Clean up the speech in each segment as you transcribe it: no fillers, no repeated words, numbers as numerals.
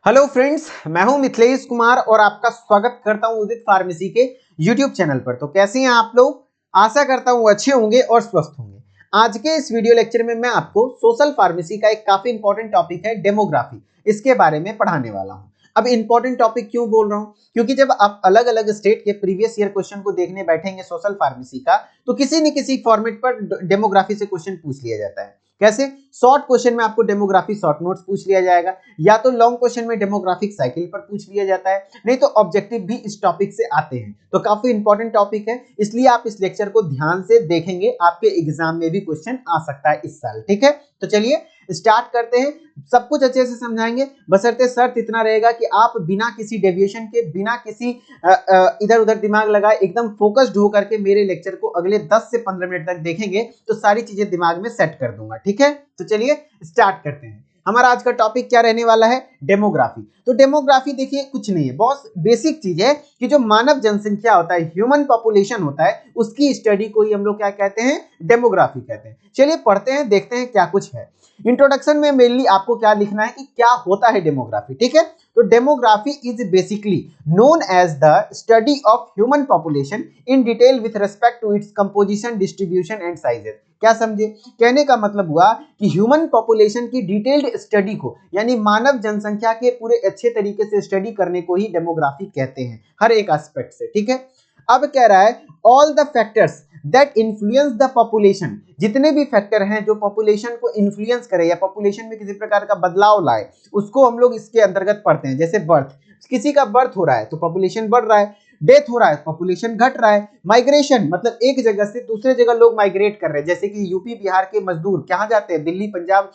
Hello friends, मैं हूं मिथिलेश कुमार और आपका स्वागत करता हूं उदित फार्मेसी के यूट्यूब चैनल पर। तो कैसे हैं आप लोग? आशा करता हूं अच्छे होंगे और स्वस्थ होंगे। आज के इस वीडियो लेक्चर में मैं आपको सोशल फार्मेसी का एक काफी इंपॉर्टेंट टॉपिक है डेमोग्राफी, इसके बारे में पढ़ाने वाला हूं। अब इंपॉर्टेंट टॉपिक क्यों बोल रहा हूं? क्योंकि जब आप अलग अलग स्टेट के प्रीवियस ईयर क्वेश्चन को देखने बैठेंगे सोशल फार्मेसी का, तो किसी न किसी फॉर्मेट पर डेमोग्राफी से क्वेश्चन पूछ लिया जाता है। कैसे? शॉर्ट क्वेश्चन में आपको डेमोग्राफी शॉर्ट नोट्स पूछ लिया जाएगा, या तो लॉन्ग क्वेश्चन में डेमोग्राफिक साइकिल पर पूछ लिया जाता है, नहीं तो ऑब्जेक्टिव भी इस टॉपिक से आते हैं। तो काफी इंपॉर्टेंट टॉपिक है, इसलिए आप इस लेक्चर को ध्यान से देखेंगे, आपके एग्जाम में भी क्वेश्चन आ सकता है इस साल। ठीक है, तो चलिए स्टार्ट करते हैं। सब कुछ अच्छे से समझाएंगे, बशर्ते शर्त इतना रहेगा कि आप बिना किसी डेविएशन के, बिना किसी इधर उधर दिमाग लगाए, एकदम फोकस्ड होकर के मेरे लेक्चर को अगले 10 से 15 मिनट तक देखेंगे तो सारी चीजें दिमाग में सेट कर दूंगा। ठीक है, तो चलिए स्टार्ट करते हैं। हमारा आज का टॉपिक क्या रहने वाला है? डेमोग्राफी। तो डेमोग्राफी देखिए कुछ नहीं है, बहुत बेसिक चीज है कि जो मानव जनसंख्या होता है, ह्यूमन पॉपुलेशन होता है, उसकी स्टडी को ही हम लोग क्या कहते हैं? डेमोग्राफी कहते हैं। चलिए पढ़ते हैं, देखते हैं क्या कुछ है। इंट्रोडक्शन में मेनली आपको क्या लिखना है कि क्या होता है डेमोग्राफी। ठीक है, तो demography is basically known as the study of human population in detail with respect to its composition, distribution and sizes. क्या समझे? कहने का मतलब हुआ कि ह्यूमन पॉपुलेशन की डिटेल्ड स्टडी को, यानी मानव जनसंख्या के पूरे अच्छे तरीके से स्टडी करने को ही डेमोग्राफी कहते हैं, हर एक एस्पेक्ट से। ठीक है, अब कह रहा है all the factors that influence the population, जितने भी फैक्टर हैं जो पॉपुलेशन को इन्फ्लुएंस करे या पॉपुलेशन में किसी प्रकार का बदलाव लाए, उसको हम लोग इसके अंतर्गत पढ़ते हैं। जैसे बर्थ, किसी का बर्थ हो रहा है तो पॉपुलेशन बढ़ रहा है, डेथ हो रहा है पॉपुलेशन घट रहा है, माइग्रेशन मतलब एक जगह से दूसरे जगह लोग माइग्रेट कर रहे हैं, जैसे कि यूपी बिहार के मजदूर कहाँ जाते हैं? दिल्ली, पंजाब,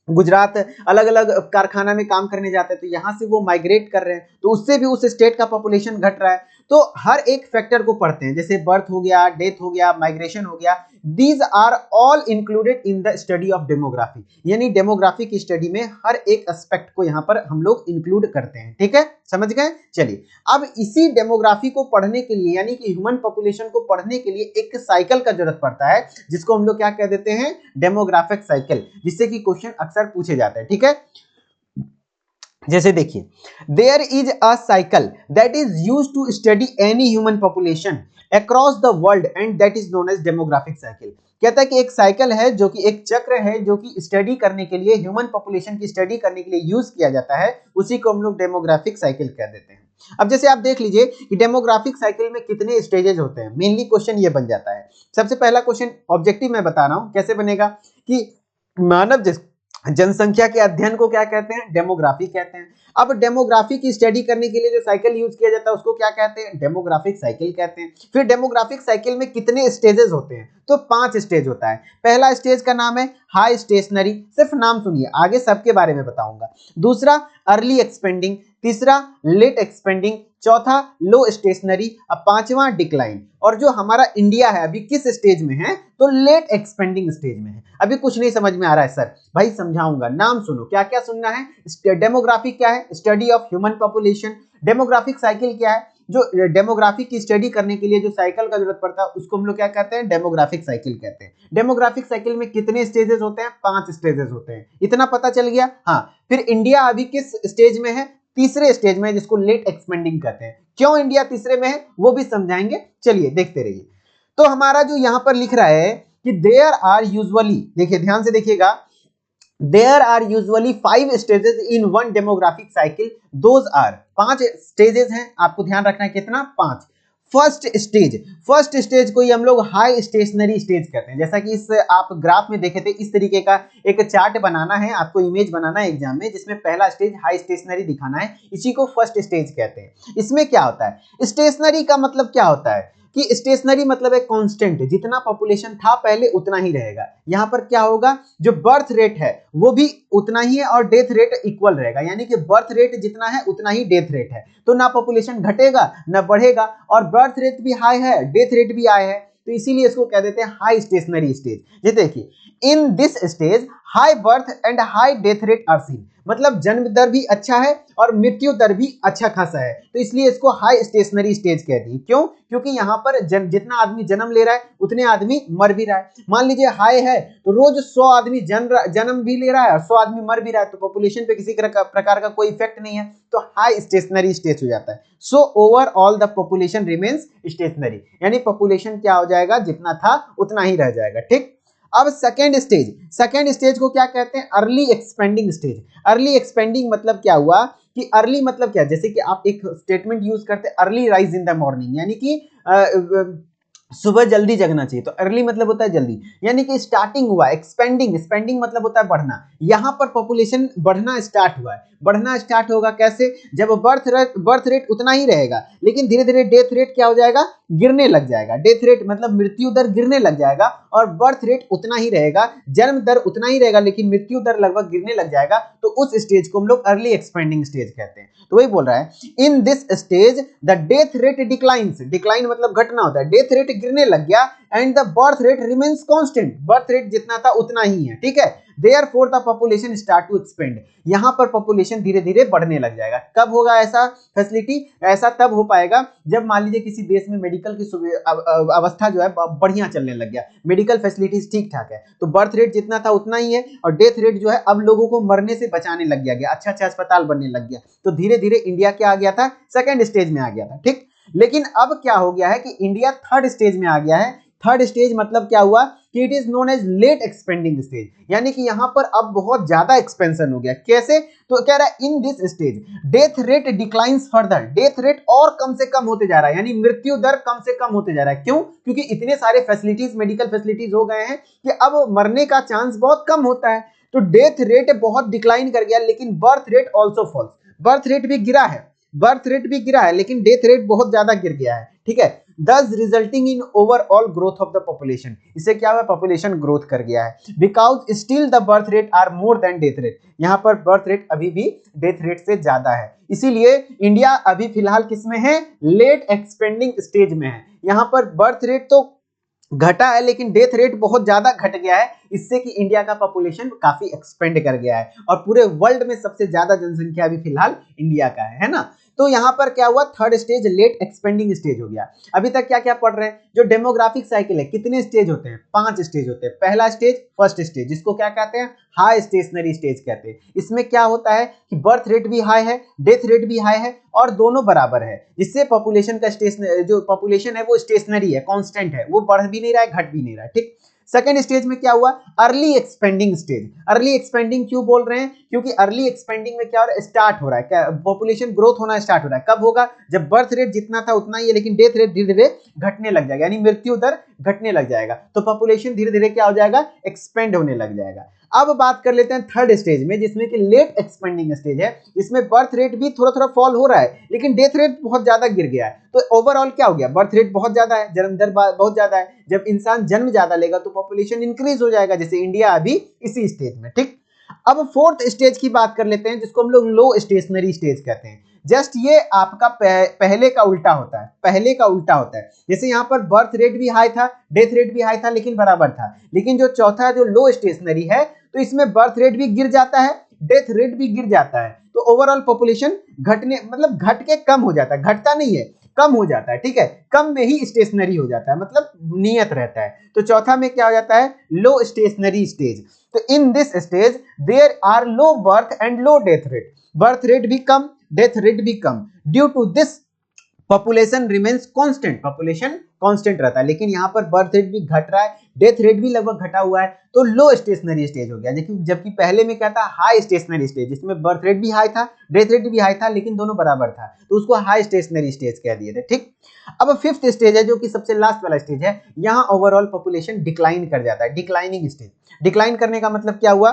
गुजरात, अलग अलग कारखाना में काम करने जाते हैं, तो यहां से वो माइग्रेट कर रहे हैं, तो उससे भी उस स्टेट का पॉपुलेशन घट रहा है। तो हर एक फैक्टर को पढ़ते हैं, जैसे बर्थ हो गया, डेथ हो गया, माइग्रेशन हो गया। These are all included in the study of demography, यानी डेमोग्राफी की स्टडी में हर एक एस्पेक्ट को यहां पर हम लोग इंक्लूड करते हैं। ठीक है, समझ गए? चलिए अब इसी डेमोग्राफी को पढ़ने के लिए, यानी कि ह्यूमन पॉपुलेशन को पढ़ने के लिए एक साइकिल का जरूरत पड़ता है, जिसको हम लोग क्या कह देते हैं? डेमोग्राफिक साइकिल, जिससे कि क्वेश्चन अक्सर पूछे जाते हैं। ठीक है, जैसे देखिए, there is a cycle that is use to study any human population across the world and that is known as demographic cycle. कहता है कि एक साइकिल है, जो कि एक चक्र है, जो कि स्टडी करने के लिए, ह्यूमन पॉपुलेशन की स्टडी करने के लिए यूज किया जाता है, उसी को हम लोग डेमोग्राफिक साइकिल कह देते हैं। अब जैसे आप देख लीजिए कि डेमोग्राफिक साइकिल में कितने स्टेजेस होते हैं, मेनली क्वेश्चन ये बन जाता है। सबसे पहला क्वेश्चन ऑब्जेक्टिव मैं बता रहा हूं कैसे बनेगा, कि मानव जनसंख्या के अध्ययन को क्या कहते हैं? डेमोग्राफी कहते हैं। अब डेमोग्राफी की स्टडी करने के लिए जो साइकिल यूज किया जाता है उसको क्या कहते हैं? डेमोग्राफिक साइकिल कहते हैं। फिर डेमोग्राफिक साइकिल में कितने स्टेजेस होते हैं? तो 5 स्टेज होता है। पहला स्टेज का नाम है हाई स्टेशनरी, सिर्फ नाम सुनिए, आगे सबके बारे में बताऊंगा। दूसरा अर्ली एक्सपेंडिंग, तीसरा लेट एक्सपेंडिंग, चौथा लो स्टेशनरी, अब पांचवा डिक्लाइन। और जो हमारा इंडिया है अभी किस स्टेज में है? तो लेट एक्सपेंडिंग स्टेज में है। अभी कुछ नहीं समझ में आ रहा है सर? भाई समझाऊंगा, नाम सुनो, क्या क्या सुनना है। डेमोग्राफी क्या है? Study of human population. Demographic cycle क्या है? जो डेमोग्राफी की स्टडी करने के लिए जो साइकिल का जरूरत पड़ता है उसको हम लोग क्या कहते हैं? डेमोग्राफिक साइकिल कहते हैं। डेमोग्राफिक साइकिल में कितने स्टेजेस होते हैं? 5 स्टेजेस होते हैं। इतना पता चल गया? हाँ, फिर इंडिया अभी किस स्टेज में है? तीसरे स्टेज में, जिसको लेट एक्सपेंडिंग कहते हैं। क्यों इंडिया तीसरे में है वो भी समझाएंगे, चलिए देखते रहिए। तो हमारा जो यहां पर लिख रहा है कि देयर आर यूजुअली, देखिए ध्यान से देखिएगा, there are usually 5 stages in one demographic cycle. Those are, 5 stages हैं, आपको ध्यान रखना है कितना? 5। फर्स्ट स्टेज को ही हम लोग हाई स्टेशनरी स्टेज कहते हैं। जैसा कि इस आप ग्राफ में देखे थे, इस तरीके का एक चार्ट बनाना है आपको, इमेज बनाना है एग्जाम में, जिसमें पहला स्टेज हाई स्टेशनरी दिखाना है, इसी को फर्स्ट स्टेज कहते हैं। इसमें क्या होता है? स्टेशनरी का मतलब क्या होता है कि स्टेशनरी मतलब एक कांस्टेंट, जितना पॉपुलेशन था पहले उतना ही रहेगा। यहां पर क्या होगा? जो बर्थ रेट है वो भी उतना ही है और डेथ रेट इक्वल रहेगा, यानी कि बर्थ रेट जितना है उतना ही डेथ रेट है। तो ना पॉपुलेशन घटेगा ना बढ़ेगा, और बर्थ रेट भी हाई है, डेथ रेट भी हाई है, तो इसीलिए इसको कह देते हैं हाई स्टेशनरी स्टेज। ये देखिए, in this stage high birth and high death rate are seen, मतलब जन्म दर भी अच्छा है और मृत्यु दर भी अच्छा खासा है, तो इसलिए इसको हाई स्टेशनरी स्टेज कहते हैं। क्यों? क्योंकि यहाँ पर जितना आदमी जन्म ले रहा है उतने आदमी मर भी रहा है। मान लीजिए हाई है तो रोज 100 आदमी जन्म भी ले रहा है और 100 आदमी मर भी रहा है, तो पॉपुलेशन पे किसी प्रकार का कोई इफेक्ट नहीं है, तो हाई स्टेशनरी स्टेज हो जाता है। So overall the population remains stationary, यानी पॉपुलेशन क्या हो जाएगा, जितना था उतना ही रह जाएगा। ठीक, अब सेकेंड स्टेज को क्या कहते हैं, early expanding stage. Early expanding मतलब क्या हुआ कि अर्ली मतलब क्या, जैसे कि आप एक स्टेटमेंट यूज करते हैं early rise in the morning, यानी कि सुबह जल्दी जगना चाहिए, तो अर्ली मतलब होता है जल्दी, यानी कि स्टार्टिंग हुआ। एक्सपेंडिंग मतलब होता है बढ़ना। यहां पर पॉपुलेशन बढ़ना स्टार्ट हुआ है। बढ़ना स्टार्ट होगा कैसे, जब बर्थ रेट उतना ही रहेगा लेकिन धीरे धीरे डेथ रेट क्या हो जाएगा, गिरने लग जाएगा। डेथ रेट मतलब मृत्यु दर गिरने लग जाएगा और बर्थ रेट उतना ही रहेगा, जन्म दर उतना ही रहेगा लेकिन मृत्यु दर लगभग गिरने लग जाएगा, तो उस स्टेज को हम लोग अर्ली एक्सपेंडिंग स्टेज कहते हैं। तो वही बोल रहा है, in this stage the death rate declines. Decline मतलब घटना होता है, डेथ रेट गिरने लग गया and the birth rate remains constant. Birth rate जितना था उतना ही है, ठीक है। Therefore the population start to expand, यहां पर पॉपुलेशन धीरे धीरे बढ़ने लग जाएगा। कब होगा ऐसा फैसिलिटी, ऐसा तब हो पाएगा जब मान लीजिए किसी देश में मेडिकल की अवस्था जो है बढ़िया चलने लग गया, मेडिकल फैसिलिटीज ठीक ठाक है, तो बर्थ रेट जितना था उतना ही है और डेथ रेट जो है अब लोगों को मरने से बचाने लग गया, अच्छा अच्छा अस्पताल बनने लग गया, तो धीरे धीरे इंडिया क्या आ गया था, सेकेंड स्टेज में आ गया था। ठीक, लेकिन अब क्या हो गया है कि इंडिया थर्ड स्टेज में आ गया है। थर्ड स्टेज मतलब क्या हुआ कि it is known as late expanding stage, यानी कि यहां पर अब बहुत ज्यादा एक्सपेंशन हो गया। कैसे, तो कह रहा है in this stage death rate declines further, death rate और कम से कम होते जा रहा है, यानी मृत्यु दर कम से कम होते जा रहा है। क्यों? क्योंकि इतने सारे फैसिलिटीज, मेडिकल फैसिलिटीज हो गए हैं कि अब मरने का चांस बहुत कम होता है, तो डेथ रेट बहुत डिक्लाइन कर गया, लेकिन birth rate also falls, birth rate भी गिरा है, बर्थ रेट भी गिरा है लेकिन डेथ रेट बहुत ज्यादा गिर गया है। ठीक है, thus resulting in overall growth of the population, इससे क्या हुआ, पॉपुलेशन ग्रोथ कर गया है। Because still the birth rate are more than death rate, यहां पर बर्थ रेट अभी भी डेथ रेट से ज्यादा है, इसीलिए इंडिया अभी फिलहाल किस में है, लेट एक्सपेंडिंग स्टेज में है। यहां पर बर्थ रेट तो घटा है लेकिन डेथ रेट बहुत ज्यादा घट गया है, इससे कि इंडिया का पॉपुलेशन काफी एक्सपेंड कर गया है और पूरे वर्ल्ड में सबसे ज्यादा जनसंख्या अभी फिलहाल इंडिया का है ना। तो यहां पर क्या हुआ, third stage late expanding stage हो गया। अभी तक क्या क्या पढ़ रहे हैं, जो डेमोग्राफिक साइकिल है, कितने स्टेज होते हैं, 5 स्टेज होते हैं। पहला स्टेज फर्स्ट स्टेज, जिसको क्या कहते हैं, हाई स्टेशनरी स्टेज कहते हैं। इसमें क्या होता है कि बर्थ रेट भी हाई है, डेथ रेट भी हाई है और दोनों बराबर है, जिससे पॉपुलेशन का जो पॉपुलेशन है वो स्टेशनरी है, कांस्टेंट है, वो बढ़ भी नहीं रहा है घट भी नहीं रहा है। ठीक, सेकेंड स्टेज में क्या हुआ, early expanding stage. Early expanding क्यों बोल रहे हैं, क्योंकि अर्ली एक्सपेंडिंग में क्या हो रहा है, स्टार्ट हो रहा है, क्या पॉपुलेशन ग्रोथ होना स्टार्ट हो रहा है। कब होगा, जब बर्थ रेट जितना था उतना ही है लेकिन डेथ रेट धीरे धीरे घटने लग जाएगा, यानी मृत्यु दर घटने लग जाएगा, तो पॉपुलेशन धीरे धीरे क्या हो जाएगा, एक्सपेंड होने लग जाएगा। अब बात कर लेते हैं थर्ड स्टेज में, जिसमें कि लेट एक्सपेंडिंग स्टेज है। इसमें बर्थ रेट भी थोड़ा थोड़ा फॉल हो रहा है लेकिन डेथ रेट बहुत ज्यादा गिर गया है, तो ओवरऑल क्या हो गया, बर्थ रेट बहुत ज्यादा है, जन्म दर बहुत ज्यादा है। जब इंसान जन्म ज्यादा लेगा तो पॉपुलेशन इंक्रीज हो जाएगा, जैसे इंडिया अभी इसी स्टेज में। ठीक, अब फोर्थ स्टेज की बात कर लेते हैं, जिसको हम लोग लो स्टेशनरी स्टेज कहते हैं। जस्ट ये आपका पहले का उल्टा होता है, पहले का उल्टा होता है। जैसे यहाँ पर बर्थ रेट भी हाई था, डेथ रेट भी हाई था लेकिन बराबर था, लेकिन जो चौथा जो लो स्टेशनरी है, तो इसमें बर्थ रेट भी गिर जाता है, डेथ रेट भी गिर जाता है, तो ओवरऑल पॉपुलेशन घटने मतलब घट के कम हो जाता है, घटता नहीं है, कम हो जाता है। ठीक है, कम में ही स्टेशनरी हो जाता है, मतलब नियत रहता है। तो चौथा में क्या हो जाता है, लो स्टेशनरी स्टेज। तो in this stage there are low birth and low death rate, birth rate भी कम, डेथ रेट भी कम। Due to this population remains constant, population constant रहता है, लेकिन यहाँ पर बर्थ रेट भी घट रहा है, डेथ रेट भी लगभग घटा हुआ है, तो लो स्टेशनरी स्टेज हो गया। जबकि पहले में क्या था, हाई स्टेशनरी स्टेज, जिसमें बर्थ रेट भी हाई था, डेथ रेट भी हाई था, लेकिन दोनों बराबर था, तो उसको हाई स्टेशनरी स्टेज कह दिए थे। ठीक, अब फिफ्थ स्टेज है जो कि सबसे लास्ट वाला स्टेज है, यहाँ ओवरऑल पॉपुलेशन डिक्लाइन कर जाता है, डिक्लाइनिंग स्टेज। डिक्लाइन करने का मतलब क्या हुआ,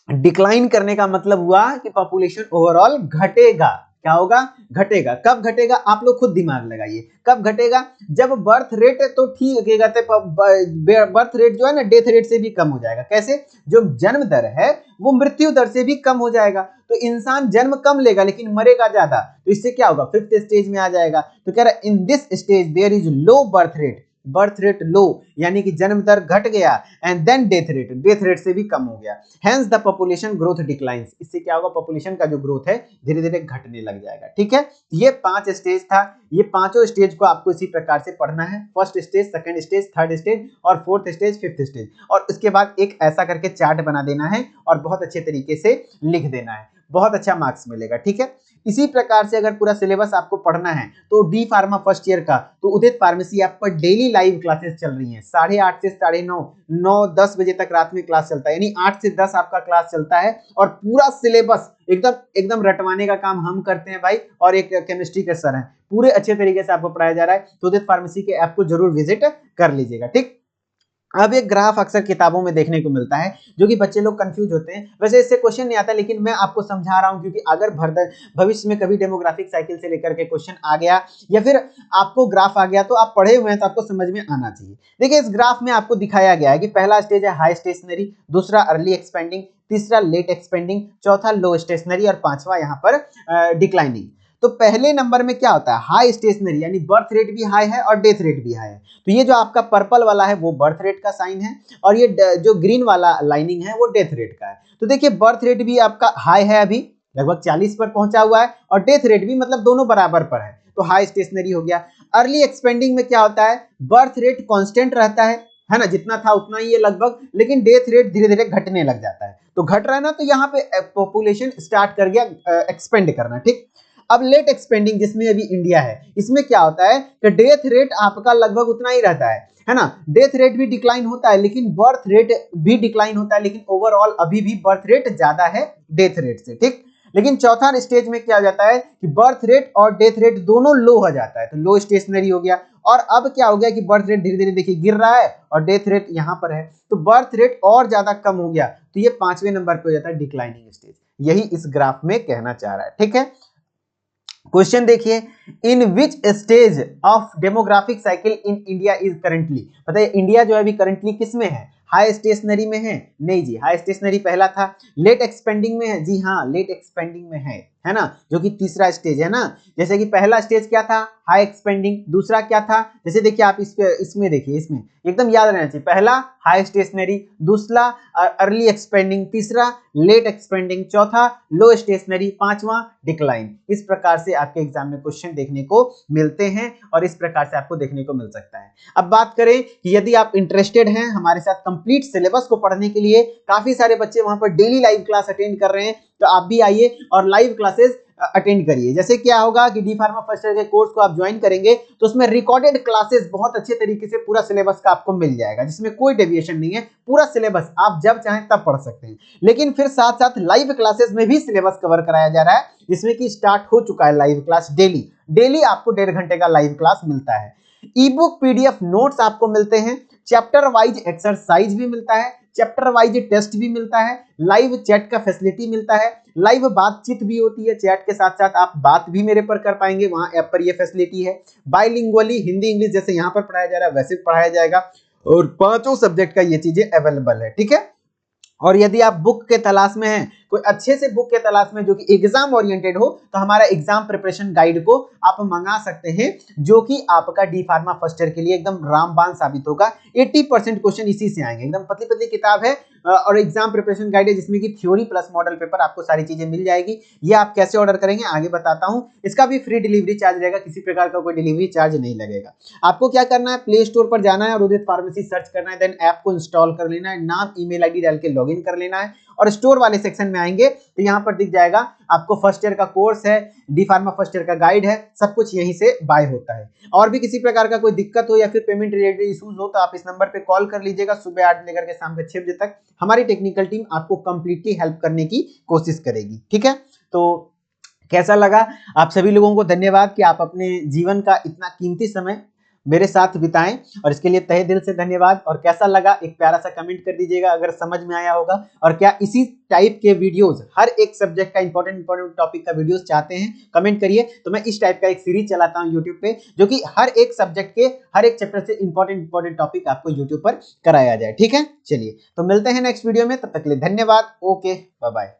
डिक्लाइन करने का मतलब हुआ कि पॉपुलेशन ओवरऑल घटेगा। क्या होगा, घटेगा। कब घटेगा, आप लोग खुद दिमाग लगाइए, कब घटेगा, जब बर्थ रेट तो ठीक है, बर्थ रेट जो है ना डेथ रेट से भी कम हो जाएगा। कैसे, जो जन्म दर है वो मृत्यु दर से भी कम हो जाएगा, तो इंसान जन्म कम लेगा लेकिन मरेगा ज्यादा, तो इससे क्या होगा, फिफ्थ स्टेज में आ जाएगा। तो कह रहा है in this stage there is low birth rate, birth rate low, यानी कि जन्म दर घट गया, एंड देन डेथ रेट से भी कम हो गया, hence the population growth declines. इससे क्या होगा, पॉपुलेशन का जो ग्रोथ है धीरे धीरे घटने लग जाएगा। ठीक है, ये 5 स्टेज था, ये पांचों स्टेज को आपको इसी प्रकार से पढ़ना है, first stage, second stage, third stage और फोर्थ स्टेज, फिफ्थ स्टेज, और उसके बाद एक ऐसा करके चार्ट बना देना है और बहुत अच्छे तरीके से लिख देना है, बहुत अच्छा मार्क्स मिलेगा। ठीक है, इसी प्रकार से अगर पूरा सिलेबस आपको पढ़ना है तो डी फार्मा फर्स्ट ईयर का तो उदित फार्मेसी ऐप पर डेली लाइव क्लासेस चल रही हैं, 8:30 से 9:30, 9-10 बजे तक रात में क्लास चलता है, यानी 8 से 10 आपका क्लास चलता है और पूरा सिलेबस एकदम एकदम रटवाने का काम हम करते हैं भाई, और एक केमिस्ट्री के सर हैं, पूरे अच्छे तरीके से आपको पढ़ाया जा रहा है। तो उदित फार्मेसी के ऐप को जरूर विजिट कर लीजिएगा। ठीक, अब एक ग्राफ अक्सर किताबों में देखने को मिलता है जो कि बच्चे लोग कंफ्यूज होते हैं, वैसे इससे क्वेश्चन नहीं आता, लेकिन मैं आपको समझा रहा हूं क्योंकि अगर भविष्य में कभी डेमोग्राफिक साइकिल से लेकर के क्वेश्चन आ गया या फिर आपको ग्राफ आ गया तो आप पढ़े हुए हैं तो आपको समझ में आना चाहिए। देखिए, इस ग्राफ में आपको दिखाया गया है कि पहला स्टेज है हाई स्टेशनरी, दूसरा अर्ली एक्सपेंडिंग, तीसरा लेट एक्सपेंडिंग, चौथा लो स्टेशनरी और पांचवा यहाँ पर डिक्लाइनिंग। तो पहले नंबर में क्या होता है, हाई स्टेशनरी, यानी बर्थ रेट भी हाई है और डेथ रेट भी हाई है। तो ये जो आपका पर्पल वाला है वो बर्थ रेट का साइन है और ये जो ग्रीन वाला लाइनिंग है वो डेथ रेट का है। तो देखिए, बर्थ रेट भी आपका हाई है, अभी लगभग 40 पर पहुंचा हुआ है, और डेथ रेट भी, मतलब दोनों बराबर पर है, तो हाई स्टेशनरी हो गया। अर्ली एक्सपेंडिंग में क्या होता है, बर्थ रेट कांस्टेंट रहता है ना, जितना था उतना ही है लगभग, लेकिन डेथ रेट धीरे धीरे घटने लग जाता है। तो घट रहा है ना, तो यहाँ पे पॉपुलेशन स्टार्ट कर गया एक्सपेंड करना। ठीक, अब लेट एक्सपेंडिंग जिसमें अभी इंडिया है, इसमें क्या होता है कि डेथ रेट आपका लगभग उतना ही रहता है ना, डेथ रेट भी डिक्लाइन होता है लेकिन बर्थ रेट भी डिक्लाइन होता है, लेकिन ओवरऑल अभी भी बर्थ रेट ज्यादा है डेथ रेट से। ठीक, लेकिन चौथा स्टेज में क्या हो जाता है कि बर्थ रेट और डेथ रेट दोनों लो हो जाता है, तो लो स्टेशनरी हो गया। और अब क्या हो गया कि बर्थ रेट धीरे धीरे देखिए गिर रहा है और डेथ रेट यहां पर है, तो बर्थ रेट और ज्यादा कम हो गया, तो ये 5वें नंबर पे हो जाता है डिक्लाइनिंग स्टेज। यही इस ग्राफ में कहना चाह रहा है। ठीक है, क्वेश्चन देखिए, in which stage of demographic cycle in India is currently. बताइए इंडिया जो है अभी करंटली किस में है, हाई स्टेशनरी में है? नहीं जी, हाई स्टेशनरी पहला था। लेट एक्सपेंडिंग में है? जी हाँ, लेट एक्सपेंडिंग में है ना, जो कि तीसरा स्टेज है ना। जैसे कि पहला स्टेज क्या था, हाई एक्सपेंडिंग, दूसरा क्या था, जैसे देखिए आप इसमें देखिए, इसमें एकदम याद रहना चाहिए, पहला हाई स्टेशनरी, दूसरा अर्ली एक्सपेंडिंग, तीसरा लेट एक्सपेंडिंग, चौथा लो स्टेशनरी, पांचवा डिक्लाइन। इस प्रकार से आपके एग्जाम में क्वेश्चन देखने को मिलते हैं और इस प्रकार से आपको देखने को मिल सकता है। अब बात करें कि यदि आप इंटरेस्टेड हैं हमारे साथ कंप्लीट सिलेबस को पढ़ने के लिए, काफी सारे बच्चे वहां पर डेली लाइव क्लास अटेंड कर रहे हैं, तो आप भी आइए और लाइव क्लासेस अटेंड करिए। जैसे क्या होगा कि डी फार्मा फर्स्ट ईयर के कोर्स को आप ज्वाइन करेंगे तो उसमें रिकॉर्डेड क्लासेस बहुत अच्छे तरीके से पूरा सिलेबस का आपको मिल जाएगा, जिसमें कोई डेविएशन नहीं है, पूरा सिलेबस आप जब चाहें तब पढ़ सकते हैं। लेकिन फिर साथ साथ लाइव क्लासेस में भी सिलेबस कवर कराया जा रहा है, जिसमें कि स्टार्ट हो चुका है लाइव क्लास। डेली आपको 1.5 घंटे का लाइव क्लास मिलता है। ई बुक पीडीएफ नोट्स आपको मिलते हैं, चैप्टर वाइज एक्सरसाइज भी मिलता है, चैप्टर वाइज टेस्ट भी मिलता है, लाइव चैट का फैसिलिटी मिलता है, लाइव बातचीत भी होती है, चैट के साथ साथ आप बात भी मेरे पर कर पाएंगे, वहां ऐप पर ये फैसिलिटी है। बाइलिंगुअली हिंदी इंग्लिश जैसे यहाँ पर पढ़ाया जा रहा है वैसे पढ़ाया जाएगा, और 5 सब्जेक्ट का ये चीजें अवेलेबल है। ठीक है, और यदि आप बुक के तलाश में हैं, कोई अच्छे से बुक के तलाश में जो कि एग्जाम ओरिएंटेड हो, तो हमारा एग्जाम प्रिपरेशन गाइड को आप मंगा सकते हैं, जो कि आपका डी फार्मा फर्स्ट ईयर के लिए एकदम रामबाण साबित होगा। 80% क्वेश्चन इसी से आएंगे, एकदम पतली पतली किताब है और एग्जाम प्रिपरेशन गाइड है, जिसमें कि थ्योरी प्लस मॉडल पेपर आपको सारी चीजें मिल जाएगी। ये आप कैसे ऑर्डर करेंगे आगे बताता हूं, इसका भी फ्री डिलीवरी चार्ज रहेगा, किसी प्रकार का कोई डिलीवरी चार्ज नहीं लगेगा। आपको क्या करना है, प्ले स्टोर पर जाना है और उदित फार्मेसी सर्च करना है, देन ऐप को इंस्टॉल कर लेना है, नाम ईमेल आईडी डाल के लॉगिन कर लेना है, और स्टोर वाले सेक्शन में आएंगे तो यहाँ पर दिख जाएगा आपको फर्स्ट ईयर का कोर्स है, डी फार्मा फर्स्ट ईयर का गाइड है, सब कुछ यहीं से बाय होता है। और भी किसी प्रकार का कोई दिक्कत हो या फिर पेमेंट रिलेटेड इश्यूज हो तो आप इस नंबर पे कॉल कर लीजिएगा, सुबह 8 लेकर के शाम के 6 बजे तक हमारी टेक्निकल टीम आपको कंप्लीटली हेल्प करने की कोशिश करेगी। ठीक है, तो कैसा लगा, आप सभी लोगों को धन्यवाद कि आप अपने जीवन का इतना कीमती समय मेरे साथ बिताएं, और इसके लिए तहे दिल से धन्यवाद। और कैसा लगा एक प्यारा सा कमेंट कर दीजिएगा अगर समझ में आया होगा, और क्या इसी टाइप के वीडियोस हर एक सब्जेक्ट का इंपॉर्टेंट टॉपिक का वीडियोस चाहते हैं, कमेंट करिए। तो मैं इस टाइप का एक सीरीज चलाता हूं यूट्यूब पे, जो कि हर एक सब्जेक्ट के हर एक चैप्टर से इंपॉर्टेंट टॉपिक आपको यूट्यूब पर कराया जाए। ठीक है, चलिए तो मिलते हैं नेक्स्ट वीडियो में, तब तक के लिए धन्यवाद। Okay, bye bye.